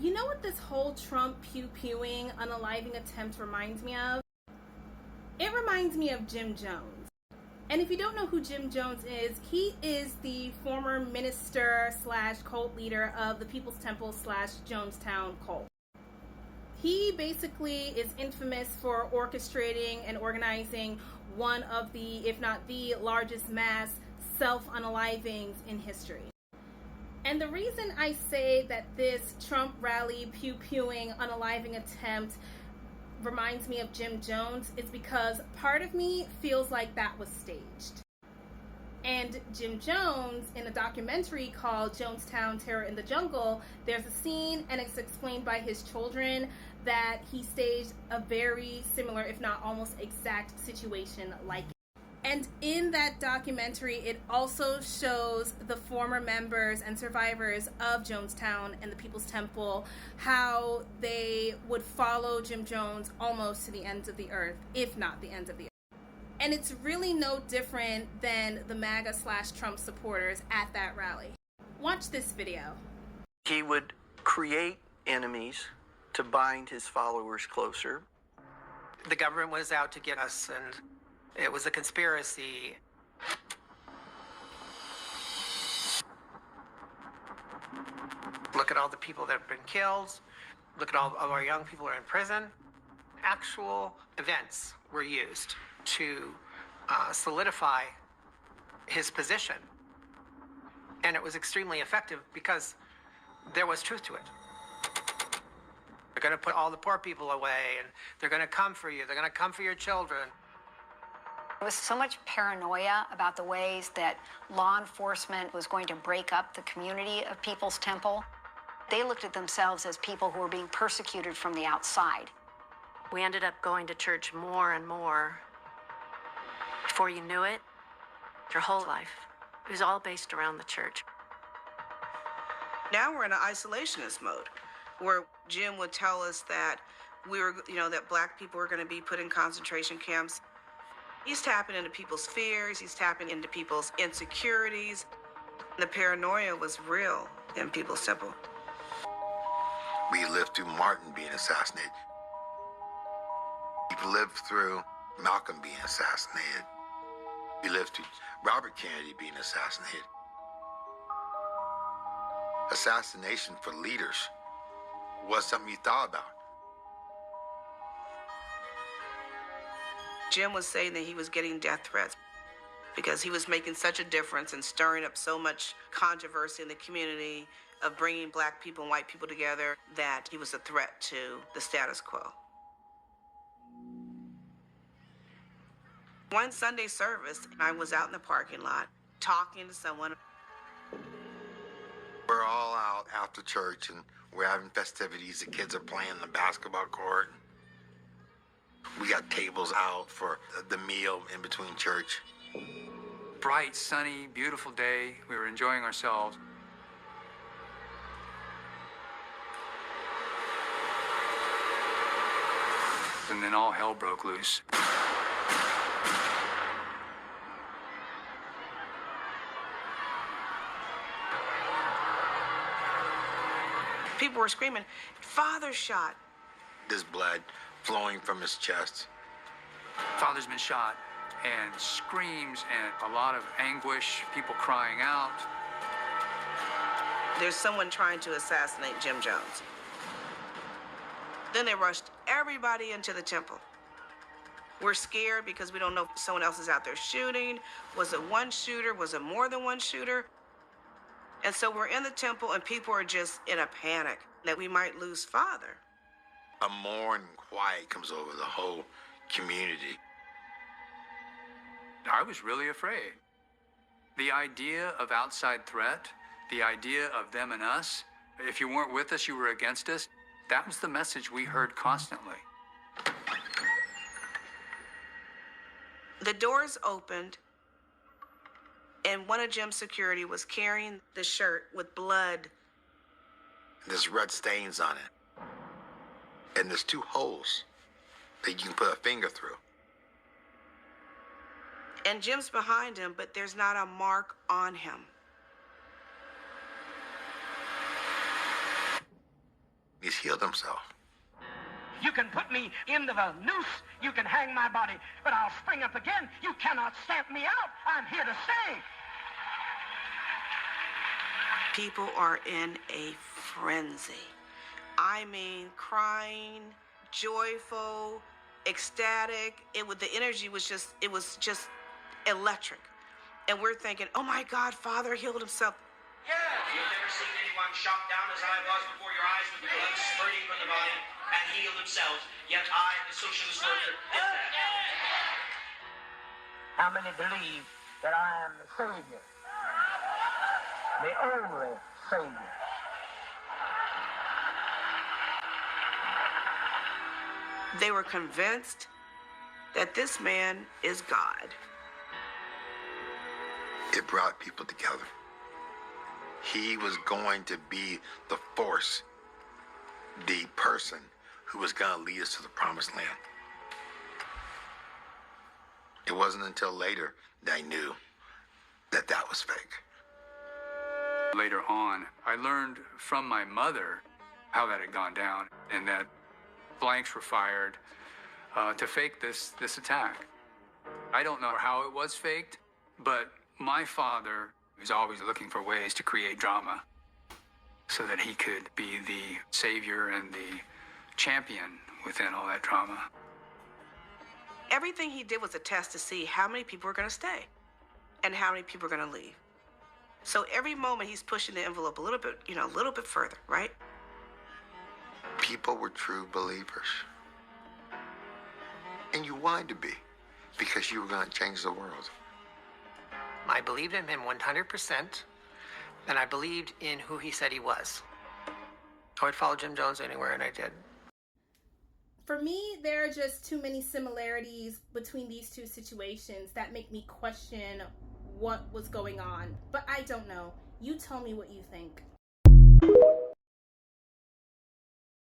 You know what this whole Trump pew-pewing, unaliving attempt reminds me of? It reminds me of Jim Jones. And if you don't know who Jim Jones is, he is the former minister slash cult leader of the People's Temple slash Jonestown cult. He basically is infamous for orchestrating and organizing one of the, if not the largest mass self-unalivings in history. And the reason I say that this Trump rally pew-pewing unaliving attempt reminds me of Jim Jones is because part of me feels like that was staged. And Jim Jones, in a documentary called Jonestown, Terror in the Jungle, there's a scene, and it's explained by his children, that he staged a very similar, if not almost exact situation like it. And in that documentary, it also shows the former members and survivors of Jonestown and the People's Temple, how they would follow Jim Jones almost to the ends of the earth, if not the ends of the earth. And it's really no different than the MAGA slash Trump supporters at that rally. Watch this video. He would create enemies to bind his followers closer. The government was out to get us, and it was a conspiracy. Look at all the people that have been killed. Look at all of our young people who are in prison. Actual events were used to solidify his position. And it was extremely effective because there was truth to it. They're going to put all the poor people away, and they're going to come for you. They're going to come for your children. There was so much paranoia about the ways that law enforcement was going to break up the community of People's Temple. They looked at themselves as people who were being persecuted from the outside. We ended up going to church more and more. Before you knew it, your whole life, it was all based around the church. Now we're in an isolationist mode, where Jim would tell us that that black people were going to be put in concentration camps. He's tapping into people's fears. He's tapping into people's insecurities. The paranoia was real in People's Temple. We lived through Martin being assassinated. We lived through Malcolm being assassinated. We lived through Robert Kennedy being assassinated. Assassination for leaders was something you thought about. Jim was saying that he was getting death threats because he was making such a difference and stirring up so much controversy in the community of bringing black people and white people together that he was a threat to the status quo. One Sunday service, I was out in the parking lot talking to someone. We're all out after church and we're having festivities. The kids are playing the basketball court. We got tables out for the meal in between church. Bright, sunny, beautiful day. We were enjoying ourselves. And then all hell broke loose. People were screaming, "Father shot." There's blood flowing from his chest. Father's been shot, and screams and a lot of anguish, people crying out. There's someone trying to assassinate Jim Jones. Then they rushed everybody into the temple. We're scared because we don't know if someone else is out there shooting. Was it one shooter? Was it more than one shooter? And so we're in the temple and people are just in a panic that we might lose Father. A mourn quiet comes over the whole community. I was really afraid. The idea of outside threat, the idea of them and us, if you weren't with us, you were against us, that was the message we heard constantly. The doors opened, and one of Jim's security was carrying the shirt with blood. There's red stains on it. And there's 2 holes that you can put a finger through. And Jim's behind him, but there's not a mark on him. killed himself. You can put me into the noose, you can hang my body, but I'll spring up again. You cannot stamp me out. I'm here to stay. People are in a frenzy. I mean, crying, joyful, ecstatic. The energy was just electric. And we're thinking, oh my God, Father healed himself. Yeah, you've never seen anyone shot down as I was before your eyes with blood spurting from the body and healed themselves. Yet I, the socialist worker, did that. How many believe that I am the Savior? The only Savior. They were convinced that this man is God. It brought people together. He was going to be the force, the person who was going to lead us to the promised land. It wasn't until later that I knew that that was fake. Later on, I learned from my mother how that had gone down and that blanks were fired to fake this attack. I don't know how it was faked, but my father was always looking for ways to create drama so that he could be the savior and the champion within all that drama. Everything he did was a test to see how many people were going to stay and how many people were going to leave. So every moment he's pushing the envelope a little bit further, right? People were true believers. And you wanted to be, because you were going to change the world. I believed in him 100%, and I believed in who he said he was. I would follow Jim Jones anywhere, and I did. For me, there are just too many similarities between these two situations that make me question what was going on. But I don't know. You tell me what you think.